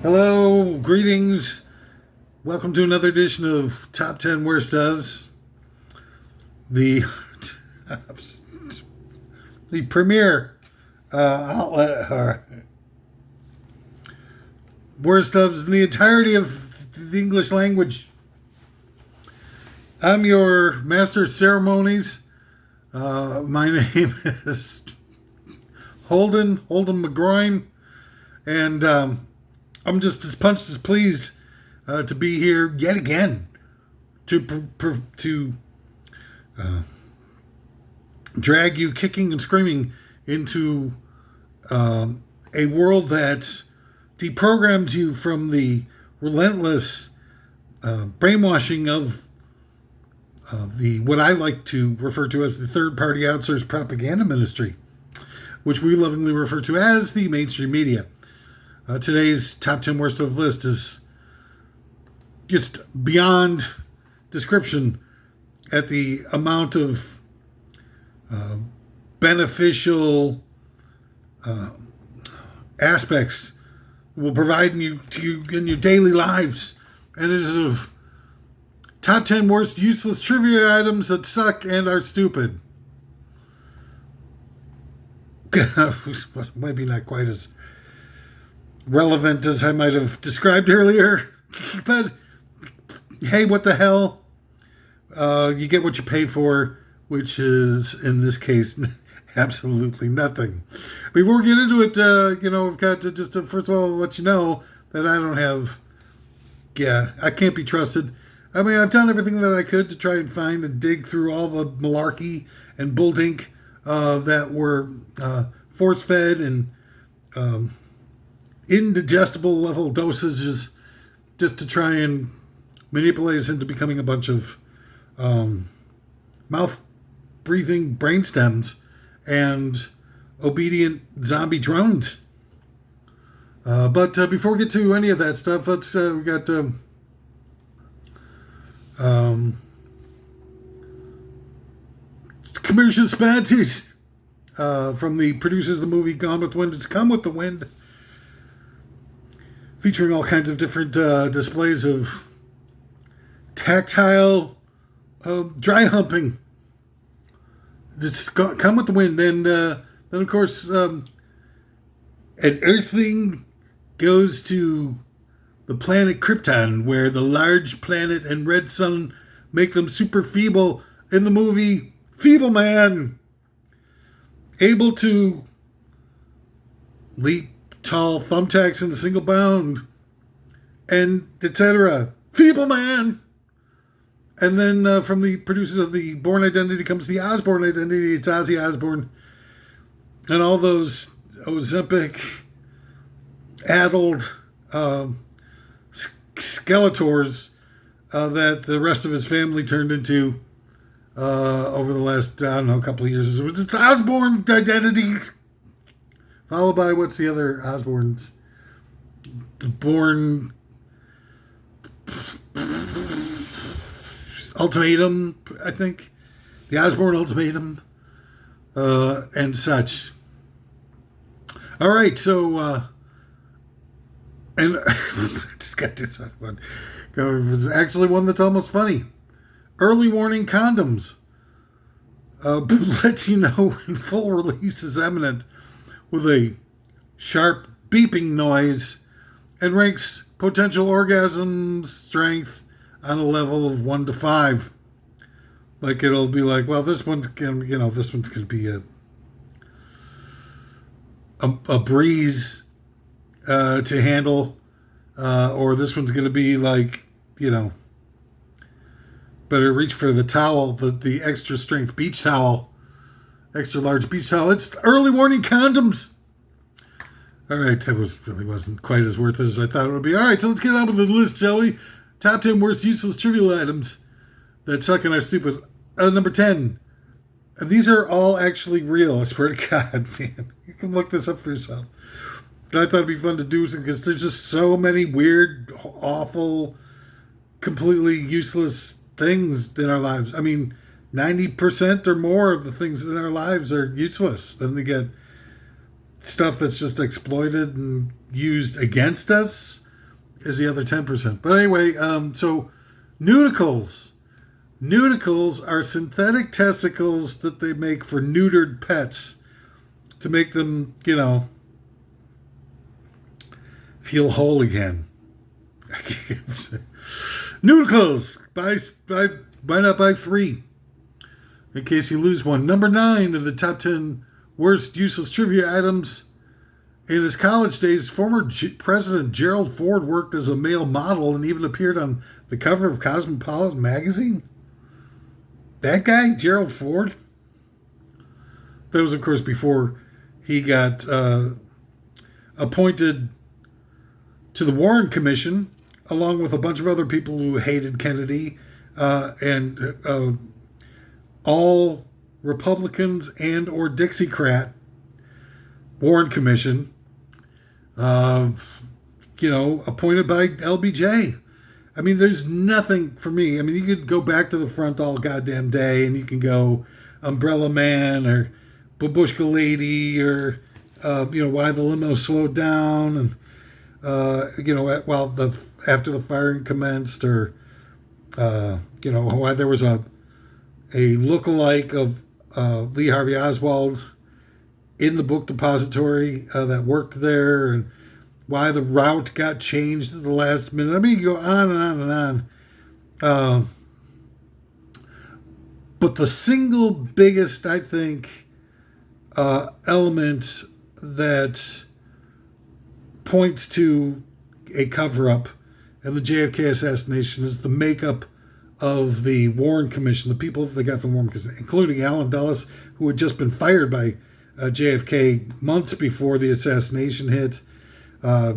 Hello, greetings. Welcome to another edition of Top 10 Worst Ofs, the the premier outlet worst ofs in the entirety of the English language. I'm your master of ceremonies. My name is Holden McGroin, and I'm just as punched as pleased to be here yet again to drag you kicking and screaming into a world that deprograms you from the relentless brainwashing of the what I like to refer to as the third-party outsourced propaganda ministry, which we lovingly refer to as the mainstream media. Today's top 10 worst of list is just beyond description at the amount of beneficial aspects it will provide you in your daily lives. And it is of top 10 worst useless trivia items that suck and are stupid. Maybe not quite as relevant as I might have described earlier, but hey, what the hell? You get what you pay for, which is, in this case, absolutely nothing. Before we get into it, we've got to just, first of all, let you know that I don't have, I can't be trusted. I mean, I've done everything that I could to try and find and dig through all the malarkey and bulldink that were force-fed and indigestible level dosages just to try and manipulate us into becoming a bunch of mouth-breathing brainstems and obedient zombie drones. But before we get to any of that stuff, let's we got commercial sponsors from the producers of the movie Gone with the Wind. It's Come with the Wind, featuring all kinds of different displays of tactile dry humping. Just come with the wind. And then, of course, an Earthling goes to the planet Krypton, where the large planet and red sun make them super feeble in the movie Feeble Man. Able to leap tall thumbtacks in a single bound, and etc. Feeble Man. And then from the producers of the Bourne Identity comes the Osborne Identity. It's Ozzy Osbourne. And all those Ozempic addled Skeletors that the rest of his family turned into over the last, couple of years. It's Osborne Identity. Followed by, what's the other Osborne's? The Bourne Ultimatum, I think. The Osborne Ultimatum. And such. All right, so... and I just got this one. It was actually one that's almost funny. Early warning condoms. Lets you know when full release is imminent with a sharp beeping noise and ranks potential orgasm strength on a level of 1 to 5. Like it'll be like, well, this one's gonna be a breeze to handle, or this one's gonna be like, better reach for the towel, the extra strength beach towel, extra large beach towel. It's early warning condoms. All right, that wasn't quite as worth it as I thought it would be. All right, so let's get on with the list, shall we? Top 10 worst useless trivial items that suck and are stupid. Number 10. And these are all actually real, I swear to God, man. You can look this up for yourself. I thought it'd be fun to do because there's just so many weird, awful, completely useless things in our lives. I mean, 90% or more of the things in our lives are useless. Then they get stuff that's just exploited and used against us is the other 10%. But anyway, so nudicles. Nudicles are synthetic testicles that they make for neutered pets to make them, feel whole again. Nudicles. Why not buy 3? In case you lose one. Number 9 of the top 10 worst useless trivia items. In his college days, former President Gerald Ford worked as a male model and even appeared on the cover of Cosmopolitan magazine. That guy, Gerald Ford? That was, of course, before he got appointed to the Warren Commission, along with a bunch of other people who hated Kennedy, and all Republicans and or Dixiecrat Warren Commission, appointed by LBJ. I mean, there's nothing for me. I mean, you could go back to the front all goddamn day, and you can go Umbrella Man or Babushka Lady or, why the limo slowed down and, after the firing commenced, or, why there was a lookalike of Lee Harvey Oswald in the book depository that worked there, and why the route got changed at the last minute. I mean, you go on and on and on. But the single biggest, I think, element that points to a cover-up and the JFK assassination is the makeup of the Warren Commission, the people that they got from Warren Commission, including Alan Dulles, who had just been fired by JFK months before the assassination hit.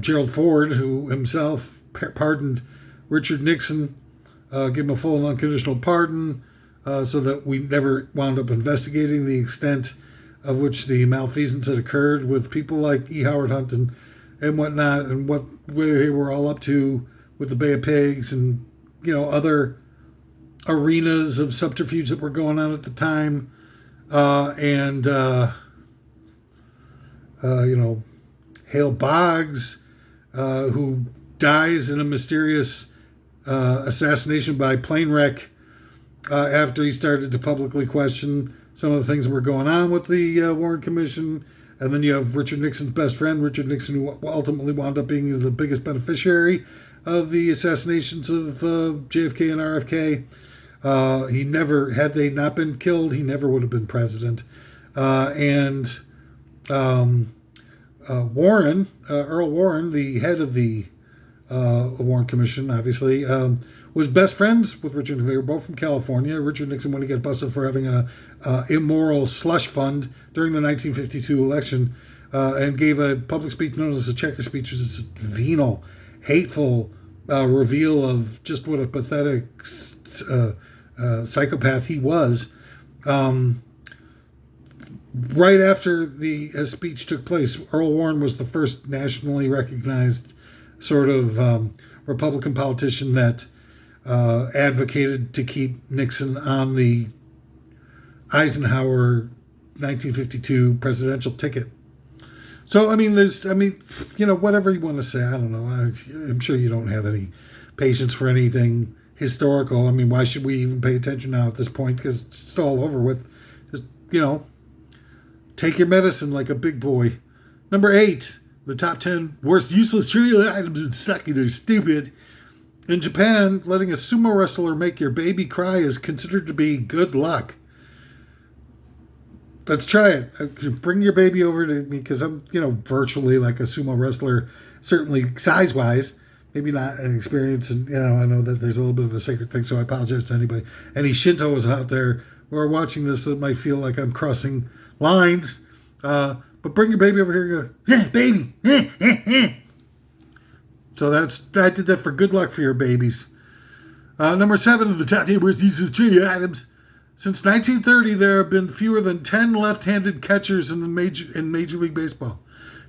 Gerald Ford, who himself pardoned Richard Nixon, gave him a full and unconditional pardon, so that we never wound up investigating the extent of which the malfeasance had occurred with people like E. Howard Hunt and whatnot, and what they were all up to with the Bay of Pigs and, other arenas of subterfuge that were going on at the time. Hale Boggs, who dies in a mysterious assassination by plane wreck after he started to publicly question some of the things that were going on with the Warren Commission. And then you have Richard Nixon's best friend, Richard Nixon, who ultimately wound up being the biggest beneficiary of the assassinations of JFK and RFK. He never, had they not been killed, he never would have been president. Warren, Earl Warren, the head of the Warren Commission, obviously, was best friends with Richard Nixon. They were both from California. Richard Nixon, when he got busted for having an immoral slush fund during the 1952 election, and gave a public speech known as the Checker speech, which is a venal, hateful reveal of just what a pathetic psychopath he was. Right after the speech took place, Earl Warren was the first nationally recognized sort of Republican politician that advocated to keep Nixon on the Eisenhower 1952 presidential ticket. So, whatever you want to say, I don't know. I'm sure you don't have any patience for anything historical. I mean, why should we even pay attention now at this point? Because it's just all over with. Just, take your medicine like a big boy. Number 8, the top 10 worst useless trivia items in sucking or stupid. In Japan, letting a sumo wrestler make your baby cry is considered to be good luck. Let's try it. Bring your baby over to me, because I'm, virtually like a sumo wrestler, certainly size-wise. Maybe not an experience, and, I know that there's a little bit of a sacred thing, so I apologize to anybody. Any Shintoes out there who are watching this that might feel like I'm crossing lines. But bring your baby over here and go, yeah, baby. So I did that for good luck for your babies. Number 7 of the top 10 worst useless trivia items. Since 1930, there have been fewer than 10 left-handed catchers in Major League Baseball.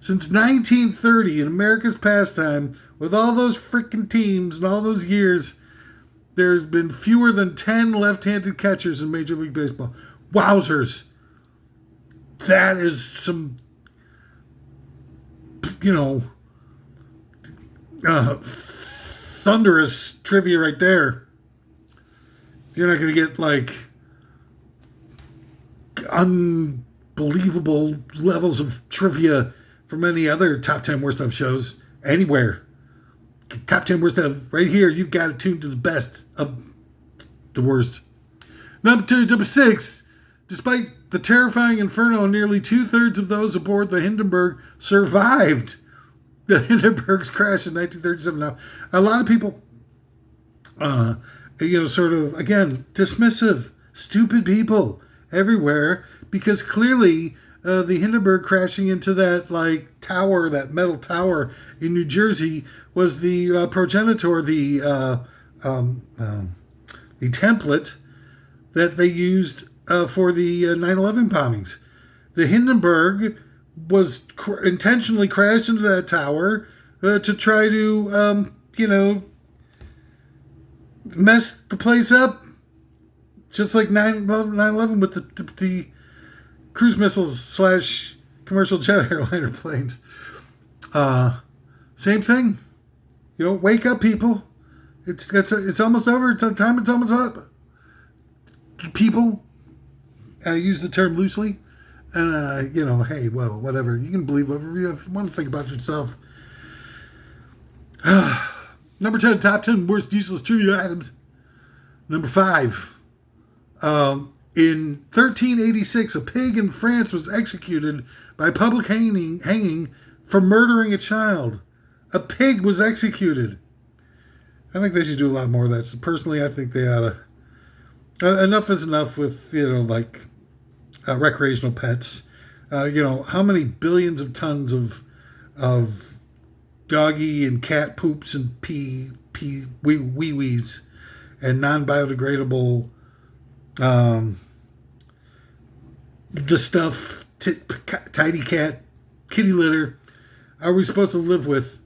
Since 1930, in America's pastime, with all those freaking teams and all those years, there's been fewer than 10 left-handed catchers in Major League Baseball. Wowzers. That is some, thunderous trivia right there. You're not going to get like unbelievable levels of trivia from any other top 10 worst of shows anywhere. Top 10 worst of right here. You've got it tuned to the best of the worst. Number 6. Despite the terrifying inferno, nearly 2/3 of those aboard the Hindenburg survived the Hindenburg's crash in 1937. Now, a lot of people, sort of, again, dismissive, stupid people everywhere, because clearly the Hindenburg crashing into that like tower, that metal tower in New Jersey, was the progenitor, the template that they used for the 9/11 bombings. The Hindenburg was intentionally crashed into that tower to try to, mess the place up. Just like 9/11 with the cruise missiles / commercial jet airliner planes. Same thing. Wake up, people. It's almost over. It's almost up. People, I use the term loosely, and hey, well, whatever. You can believe whatever you want to think about yourself. Number 10, top 10 worst useless trivia items. Number 5. In 1386, a pig in France was executed by public hanging for murdering a child. A pig was executed. I think they should do a lot more of that. So personally, I think they ought to. Enough is enough with, recreational pets. How many billions of tons of doggy and cat poops and wee-wees and non-biodegradable the stuff, tidy cat, kitty litter, are we supposed to live with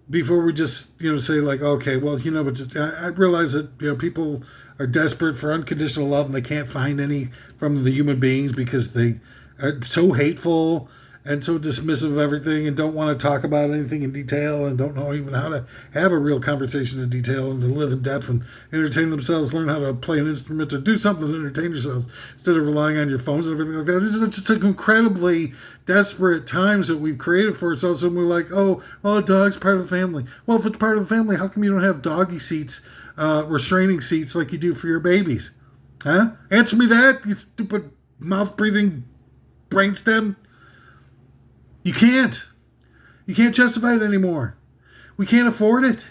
before we just, say like, okay, well, but just, I realize that, people are desperate for unconditional love and they can't find any from the human beings because they are so hateful and so dismissive of everything and don't want to talk about anything in detail and don't know even how to have a real conversation in detail and to live in depth and entertain themselves, learn how to play an instrument or do something to entertain yourselves instead of relying on your phones and everything like that. It's just incredibly desperate times that we've created for ourselves, and we're like, oh, well, a dog's part of the family. Well, if it's part of the family, how come you don't have doggy seats, restraining seats like you do for your babies? Huh? Answer me that, you stupid mouth-breathing brainstem. You can't justify it anymore. We can't afford it.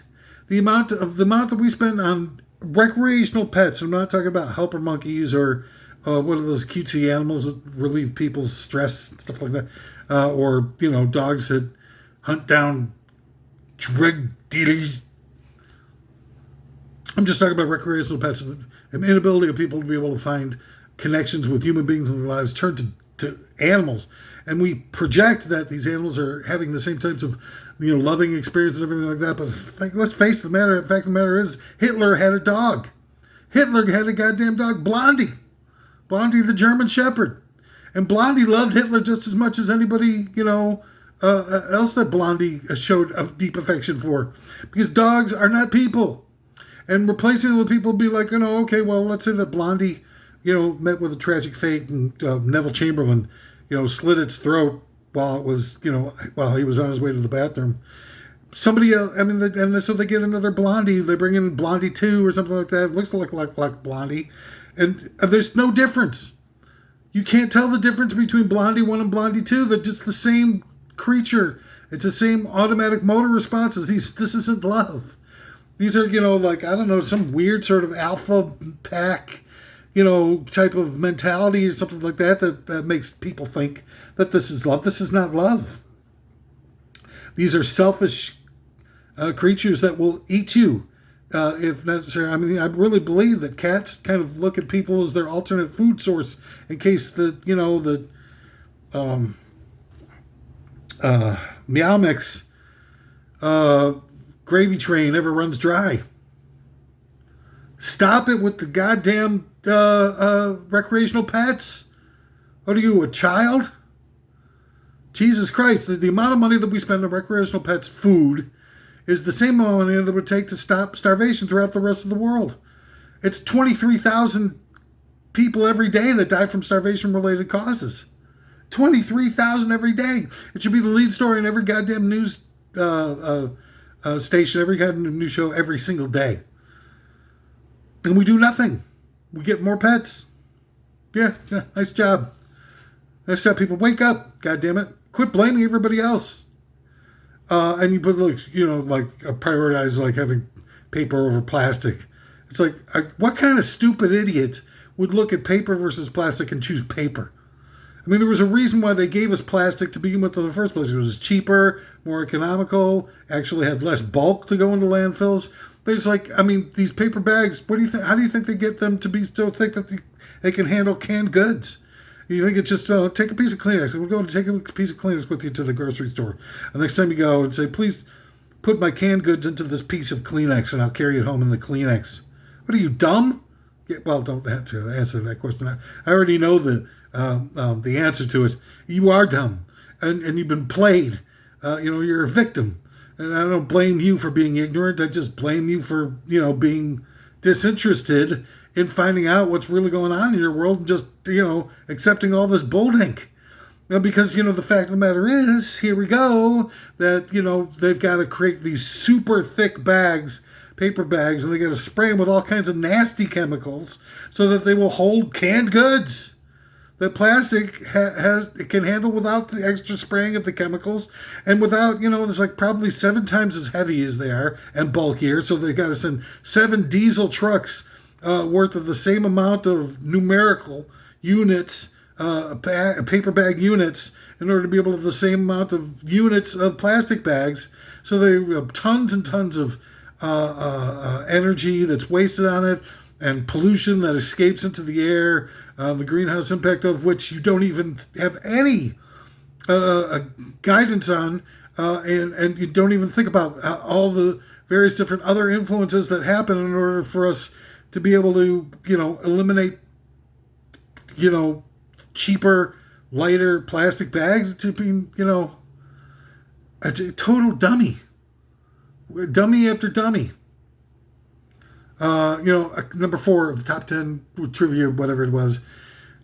The amount that we spend on recreational pets. I'm not talking about helper monkeys or what are those cutesy animals that relieve people's stress and stuff like that, or dogs that hunt down drug dealers. I'm just talking about recreational pets. And the inability of people to be able to find connections with human beings in their lives turn to animals. And we project that these animals are having the same types of, loving experiences and everything like that. But let's face the matter. The fact of the matter is, Hitler had a dog. Hitler had a goddamn dog, Blondie. Blondie the German Shepherd. And Blondie loved Hitler just as much as anybody, else that Blondie showed a deep affection for. Because dogs are not people. And replacing them with people would be like, okay, well, let's say that Blondie, met with a tragic fate and Neville Chamberlain, slit its throat while it was, while he was on his way to the bathroom. Somebody else, and so they get another Blondie. They bring in Blondie 2 or something like that. It looks like Blondie. And there's no difference. You can't tell the difference between Blondie 1 and Blondie 2. They're just the same creature. It's the same automatic motor responses. This isn't love. These are, some weird sort of alpha pack, type of mentality or something like that makes people think that this is love. This is not love. These are selfish creatures that will eat you if necessary. I really believe that cats kind of look at people as their alternate food source in case the Meow Mix gravy train ever runs dry. Stop it with the goddamn recreational pets. What are you, a child? Jesus Christ, the amount of money that we spend on recreational pets food is the same amount of money that it would take to stop starvation throughout the rest of the world. It's 23,000 people every day that die from starvation-related causes. 23,000 every day. It should be the lead story in every goddamn news station, every goddamn news show, every single day. And we do nothing. We get more pets. Yeah, nice job. Nice job, people. Wake up, goddammit. Quit blaming everybody else. And you put, prioritize, like, having paper over plastic. It's like, what kind of stupid idiot would look at paper versus plastic and choose paper? I mean, there was a reason why they gave us plastic to begin with in the first place. It was cheaper, more economical, actually had less bulk to go into landfills. But it's like, I mean, these paper bags, what do you think? How do you think they get them to be so thick that they can handle canned goods? You think it's just, take a piece of Kleenex. We're going to take a piece of Kleenex with you to the grocery store. And next time you go and say, please put my canned goods into this piece of Kleenex and I'll carry it home in the Kleenex. What are you, dumb? Yeah, well, don't have to answer that question. I already know the answer to it. You are dumb. And you've been played. You're a victim. And I don't blame you for being ignorant. I just blame you for, being disinterested in finding out what's really going on in your world and just, accepting all this bullink. Because, the fact of the matter is, here we go, that, they've got to create these super thick bags, paper bags, and they got to spray them with all kinds of nasty chemicals so that they will hold canned goods that plastic it can handle without the extra spraying of the chemicals and without, it's like probably 7 times as heavy as they are and bulkier. So they got to send 7 diesel trucks worth of the same amount of numerical units, paper bag units, in order to be able to have the same amount of units of plastic bags. So they have tons and tons of energy that's wasted on it and pollution that escapes into the air, the greenhouse impact of which you don't even have any guidance on, and you don't even think about all the various different other influences that happen in order for us to be able to, eliminate, cheaper, lighter plastic bags to be, a total dummy. Dummy after dummy. Number 4 of the top 10 trivia, whatever it was.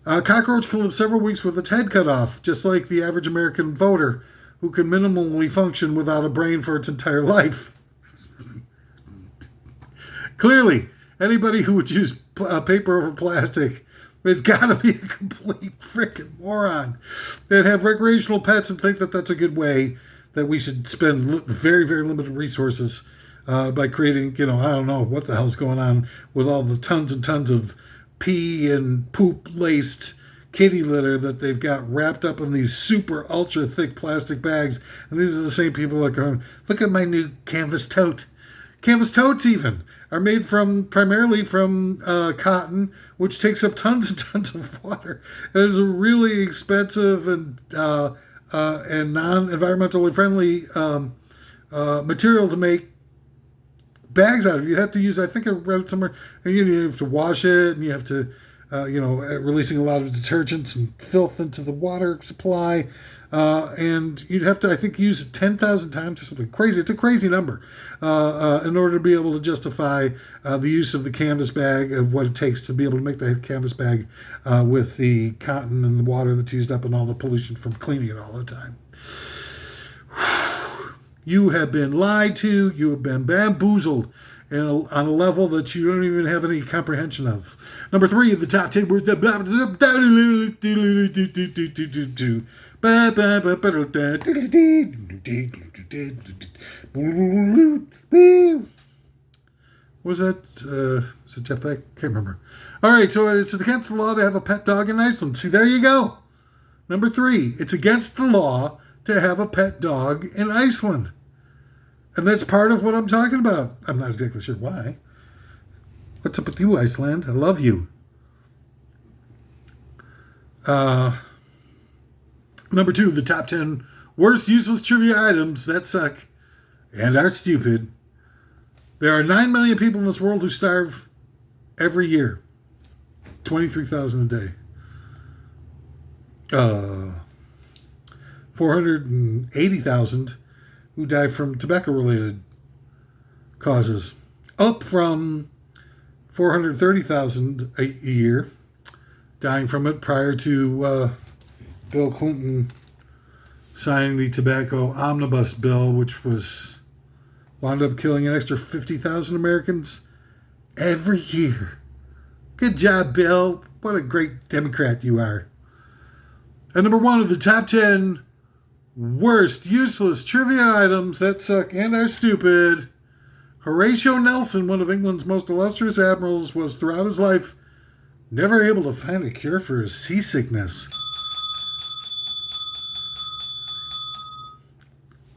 A cockroach can live several weeks with its head cut off, just like the average American voter, who can minimally function without a brain for its entire life. Clearly, anybody who would use paper over plastic, it's got to be a complete freaking moron. They'd have recreational pets and think that that's a good way that we should spend very, very limited resources by creating, I don't know what the hell's going on with all the tons and tons of pee and poop-laced kitty litter that they've got wrapped up in these super ultra-thick plastic bags. And these are the same people that are going, look at my new canvas tote. Canvas totes even are made primarily from cotton, which takes up tons and tons of water. It is a really expensive and non-environmentally friendly material to make bags out of. You have to use, I think I read it somewhere, and you have to wash it, and you have to, releasing a lot of detergents and filth into the water supply, and you'd have to, I think, use it 10,000 times or something crazy. It's a crazy number in order to be able to justify the use of the canvas bag, of what it takes to be able to make the canvas bag with the cotton and the water that's used up and all the pollution from cleaning it all the time. You have been lied to. You have been bamboozled on a level that you don't even have any comprehension of. Number 3 of the top 10 words. What was that? Was it Jetpack? Can't remember. All right, so it's against the law to have a pet dog in Iceland. See, there you go. Number 3, it's against the law to have a pet dog in Iceland. And that's part of what I'm talking about. I'm not exactly sure why. What's up with you, Iceland? I love you. Number 2, the top 10 worst useless trivia items that suck and are stupid. There are 9 million people in this world who starve every year. 23,000 a day. 480,000 who die from tobacco-related causes, up from 430,000 a year dying from it prior to Bill Clinton signing the tobacco omnibus bill, which wound up killing an extra 50,000 Americans every year. Good job, Bill. What a great Democrat you are. And number one of the top 10 worst useless trivia items that suck and are stupid. Horatio Nelson, one of England's most illustrious admirals, was throughout his life never able to find a cure for his seasickness.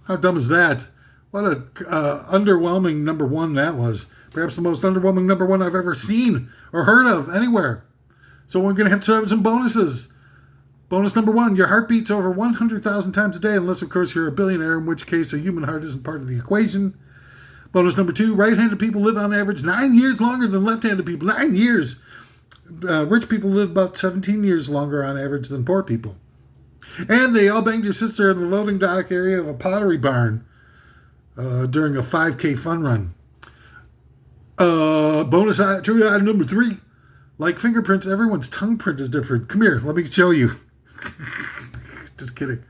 How dumb is that? What a underwhelming number one that was. Perhaps the most underwhelming number one I've ever seen or heard of anywhere. So we're going to have to have some bonuses. Bonus number one, your heart beats over 100,000 times a day, unless, of course, you're a billionaire, in which case a human heart isn't part of the equation. Bonus number two, right-handed people live on average 9 years longer than left-handed people. 9 years. Rich people live about 17 years longer on average than poor people. And they all banged your sister in the loading dock area of a pottery barn during a 5K fun run. Bonus trivia item number three. Like fingerprints, everyone's tongue print is different. Come here, let me show you. Just kidding.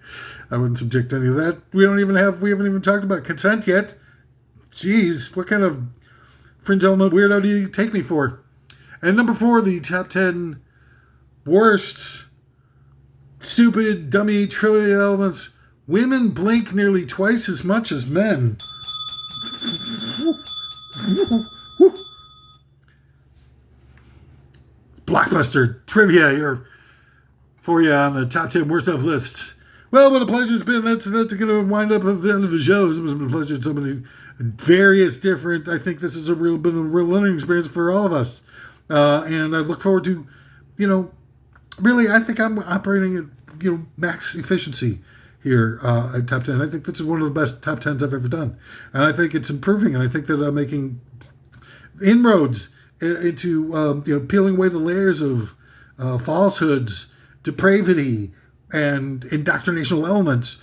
I wouldn't subject any of that. We haven't even talked about consent yet. Jeez, what kind of fringe element weirdo do you take me for? And number four, the top 10 worst, stupid, dummy trivia elements. Women blink nearly twice as much as men. Blockbuster trivia here for you on the top 10 worst of lists. Well, what a pleasure it's been. That's going to wind up at the end of the show. It's been a pleasure. So many various different. I think this has been a real learning experience for all of us. And I look forward to, really, I think I'm operating at, max efficiency here at Top 10. I think this is one of the best Top 10s I've ever done. And I think it's improving. And I think that I'm making inroads into, peeling away the layers of falsehoods, depravity, and indoctrinational elements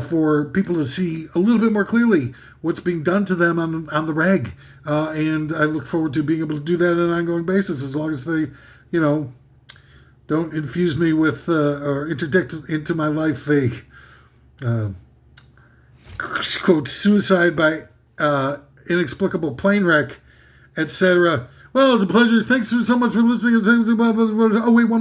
for people to see a little bit more clearly what's being done to them on the reg. And I look forward to being able to do that on an ongoing basis as long as they, don't infuse me with or interdict into my life a quote, suicide by inexplicable plane wreck, etc. Well, it's a pleasure. Thanks so much for listening. Oh, wait, one